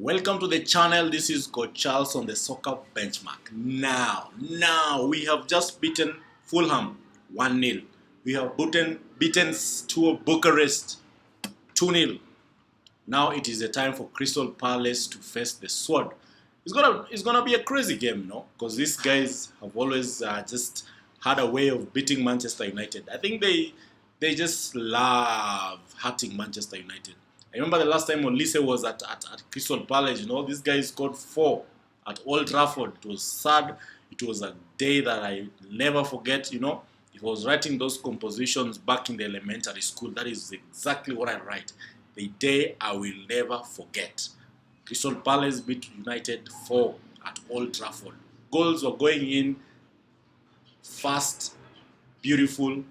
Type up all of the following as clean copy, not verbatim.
Welcome to the channel. This is Coach Charles on the Soccer Benchmark. Now we have just beaten Fulham 1-0. We have beaten Steaua Bucharest 2-0. Now it is the time for Crystal Palace to face the Sword. It's gonna be a crazy game, because these guys have always just had a way of beating Manchester United. I think they just love hurting Manchester United. I remember the last time Olise was at Crystal Palace, these guys scored 4 at Old Trafford. It was sad. It was a day that I never forget, If I was writing those compositions back in the elementary school, that is exactly what I write. The day I will never forget. Crystal Palace beat United 4 at Old Trafford. Goals were going in fast, beautiful,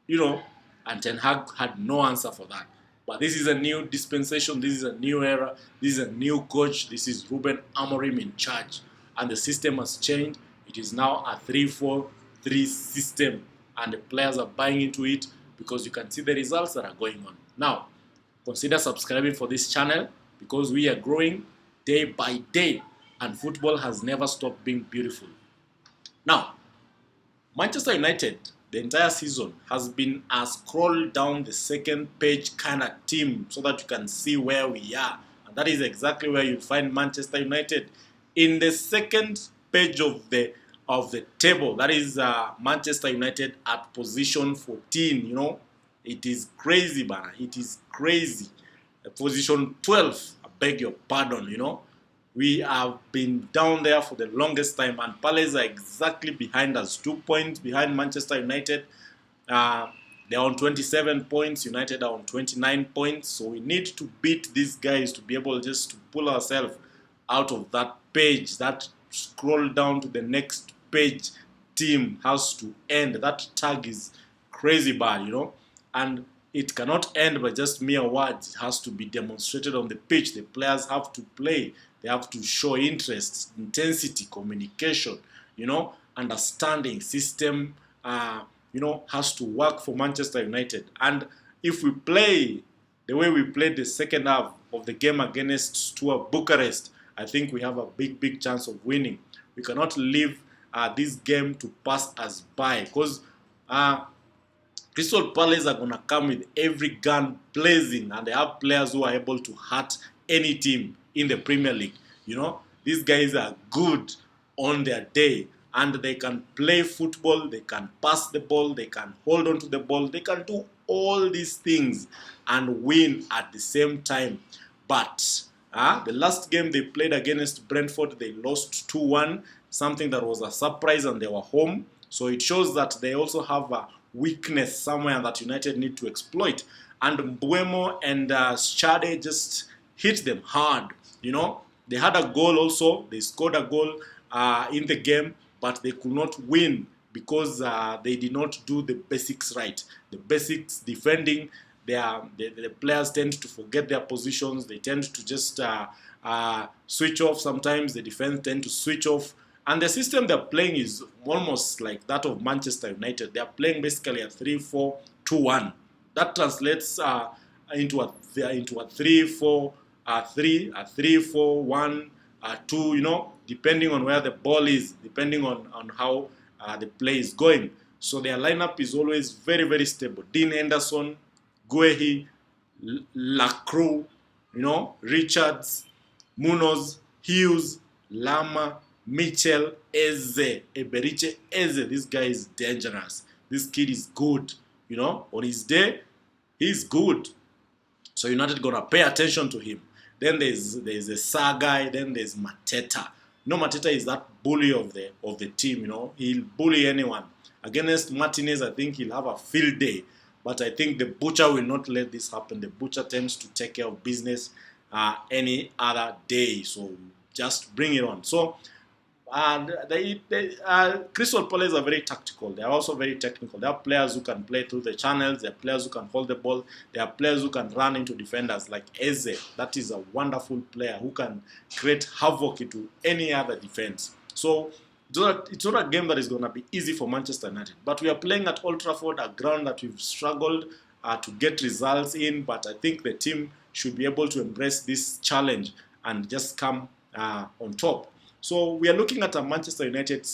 and Ten Hag had no answer for that. But this is a new dispensation, this is a new era, this is a new coach, this is Amorim in charge. And the system has changed. It is now a 3-4-3 system. And the players are buying into it because you can see the results that are going on. Now, consider subscribing for this channel because we are growing day by day. And football has never stopped being beautiful. Now, Manchester United, the entire season, has been a scroll down the second page kind of team so that you can see where we are. And that is exactly where you find Manchester United. In the second page of the table, that is Manchester United at position 14, It is crazy, man. It is crazy. Position 12, I beg your pardon, We have been down there for the longest time, and Palace are exactly behind us, 2 points behind Manchester United. They are on 27 points. United are on 29 points. So we need to beat these guys to be able just to pull ourselves out of that page. That scroll down to the next page team has to end. That tag is crazy bad, And it cannot end by just mere words. It has to be demonstrated on the pitch. The players have to play. They have to show interest, intensity, communication, understanding, system, has to work for Manchester United. And if we play the way we played the second half of the game against Steaua Bucharest, I think we have a big chance of winning. We cannot leave this game to pass us by because Crystal Palace are going to come with every gun blazing, and they have players who are able to hurt any team in the Premier League. These guys are good on their day, and they can play football, they can pass the ball, they can hold on to the ball, they can do all these things and win at the same time. But the last game they played against Brentford, they lost 2-1, something that was a surprise, and they were home. So it shows that they also have a weakness somewhere that United need to exploit. And Mbuemo and Schade just hit them hard. They had a goal also. They scored a goal in the game, but they could not win because they did not do the basics right. The basics, defending, the players tend to forget their positions. They tend to just switch off sometimes. The defense tend to switch off. And the system they're playing is almost like that of Manchester United. They're playing basically a 3-4-2-1. That translates into a 3-4-3, a 3-4-1, 2, depending on where the ball is, depending on how the play is going. So their lineup is always very stable. Dean Henderson, Guehi, Lacroix, Richards, Munoz, Hughes, Lama, Mitchell, Eze, Eberiche Eze. This guy is dangerous. This kid is good. On his day, he's good. So United gonna pay attention to him. Then there's a Sa guy. Then there's Mateta. Mateta is that bully of the team. He'll bully anyone. Against Martinez, I think he'll have a field day. But I think the Butcher will not let this happen. The Butcher tends to take care of business any other day. So just bring it on. So. And Crystal Palace are very tactical. They are also very technical. They are players who can play through the channels. They are players who can hold the ball. They are players who can run into defenders like Eze. That is a wonderful player who can create havoc into any other defense. So it's not a game that is going to be easy for Manchester United. But we are playing at Old Trafford, a ground that we've struggled to get results in. But I think the team should be able to embrace this challenge and just come on top. So we are looking at a Manchester United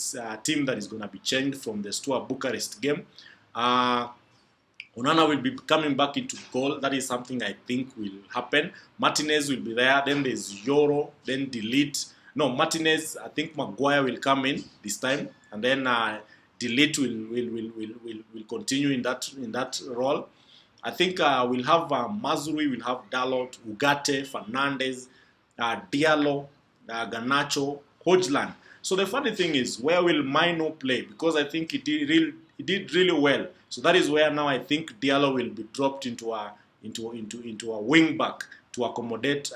team that is going to be changed from the Steaua Bucharest game. Onana will be coming back into goal. That is something I think will happen. Martinez will be there. Then there's Yoro. Then Delete. No, Martinez. I think Maguire will come in this time, and then Delete will continue in that role. I think we'll have Mazuri, we'll have Dalot, Ugarte, Fernandez, Diallo, Garnacho, Hojland. So the funny thing is, where will Mainoo play? Because I think he did really well. So that is where now I think Diallo will be dropped into a wing back to accommodate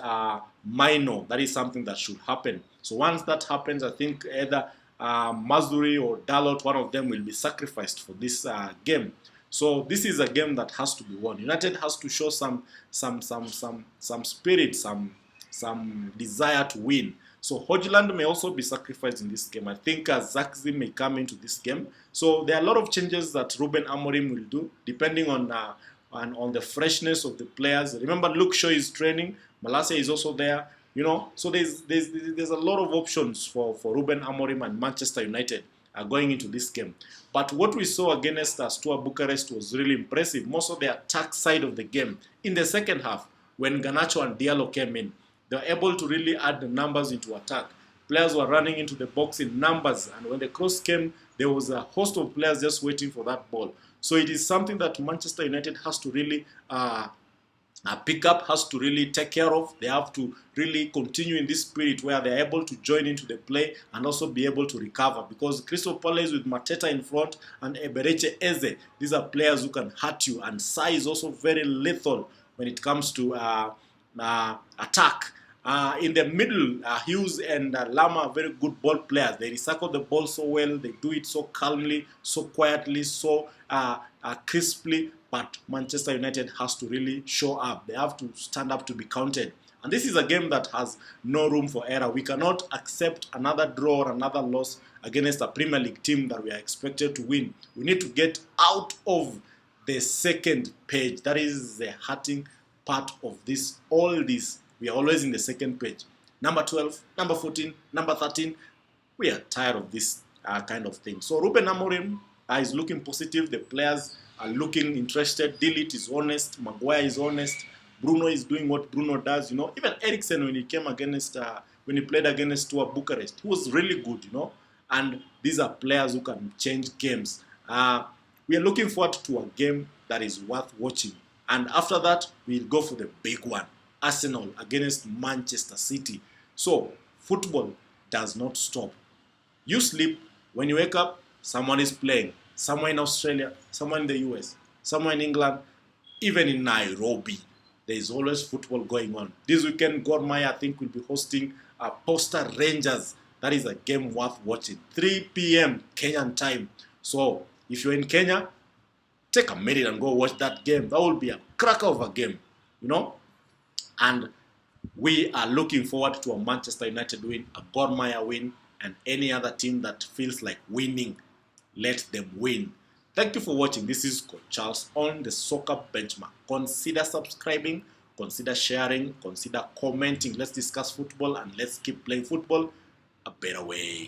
Mainoo. That is something that should happen. So once that happens, I think either Mazuri or Dalot, one of them will be sacrificed for this game. So this is a game that has to be won. United has to show some spirit, some desire to win. So Hojland may also be sacrificed in this game. I think Zakzi may come into this game. So there are a lot of changes that Ruben Amorim will do, depending on the freshness of the players. Remember, Luke Shaw is training. Malacia is also there. So there's a lot of options for Ruben Amorim and Manchester United going into this game. But what we saw against Steaua Bucharest was really impressive. Most of the attack side of the game in the second half, when Garnacho and Diallo came in, they were able to really add the numbers into attack. Players were running into the box in numbers, and when the cross came, there was a host of players just waiting for that ball. So it is something that Manchester United has to really pick up, has to really take care of. They have to really continue in this spirit where they're able to join into the play and also be able to recover. Because Crystal Palace with Mateta in front and Eberechi Eze, these are players who can hurt you. And Sai is also very lethal when it comes to attack. In the middle, Hughes and Lama are very good ball players. They recycle the ball so well. They do it so calmly, so quietly, so crisply. But Manchester United has to really show up. They have to stand up to be counted. And this is a game that has no room for error. We cannot accept another draw or another loss against a Premier League team that we are expected to win. We need to get out of the second page. That is the hurting part of this. All this, we are always in the second page. Number 12, number 14, number 13. We are tired of this kind of thing. So Ruben Amorim is looking positive. The players are looking interested. Delete is honest. Maguire is honest. Bruno is doing what Bruno does. Even Eriksen, when he came against, when he played against Steaua Bucharest, he was really good. And these are players who can change games. We are looking forward to a game that is worth watching. And after that, we'll go for the big one. Arsenal against Manchester City. So, football does not stop. You sleep, when you wake up, someone is playing. Somewhere in Australia, somewhere in the US, somewhere in England, even in Nairobi. There is always football going on. This weekend, Gor Mahia, I think, will be hosting Posta Rangers. That is a game worth watching. 3 p.m. Kenyan time. So, if you're in Kenya, take a minute and go watch that game. That will be a cracker of a game, And we are looking forward to a Manchester United win, a Gor Mahia win, and any other team that feels like winning, let them win. Thank you for watching. This is Coach Charles on the Soccer Benchmark. Consider subscribing, consider sharing, consider commenting. Let's discuss football and let's keep playing football a better way.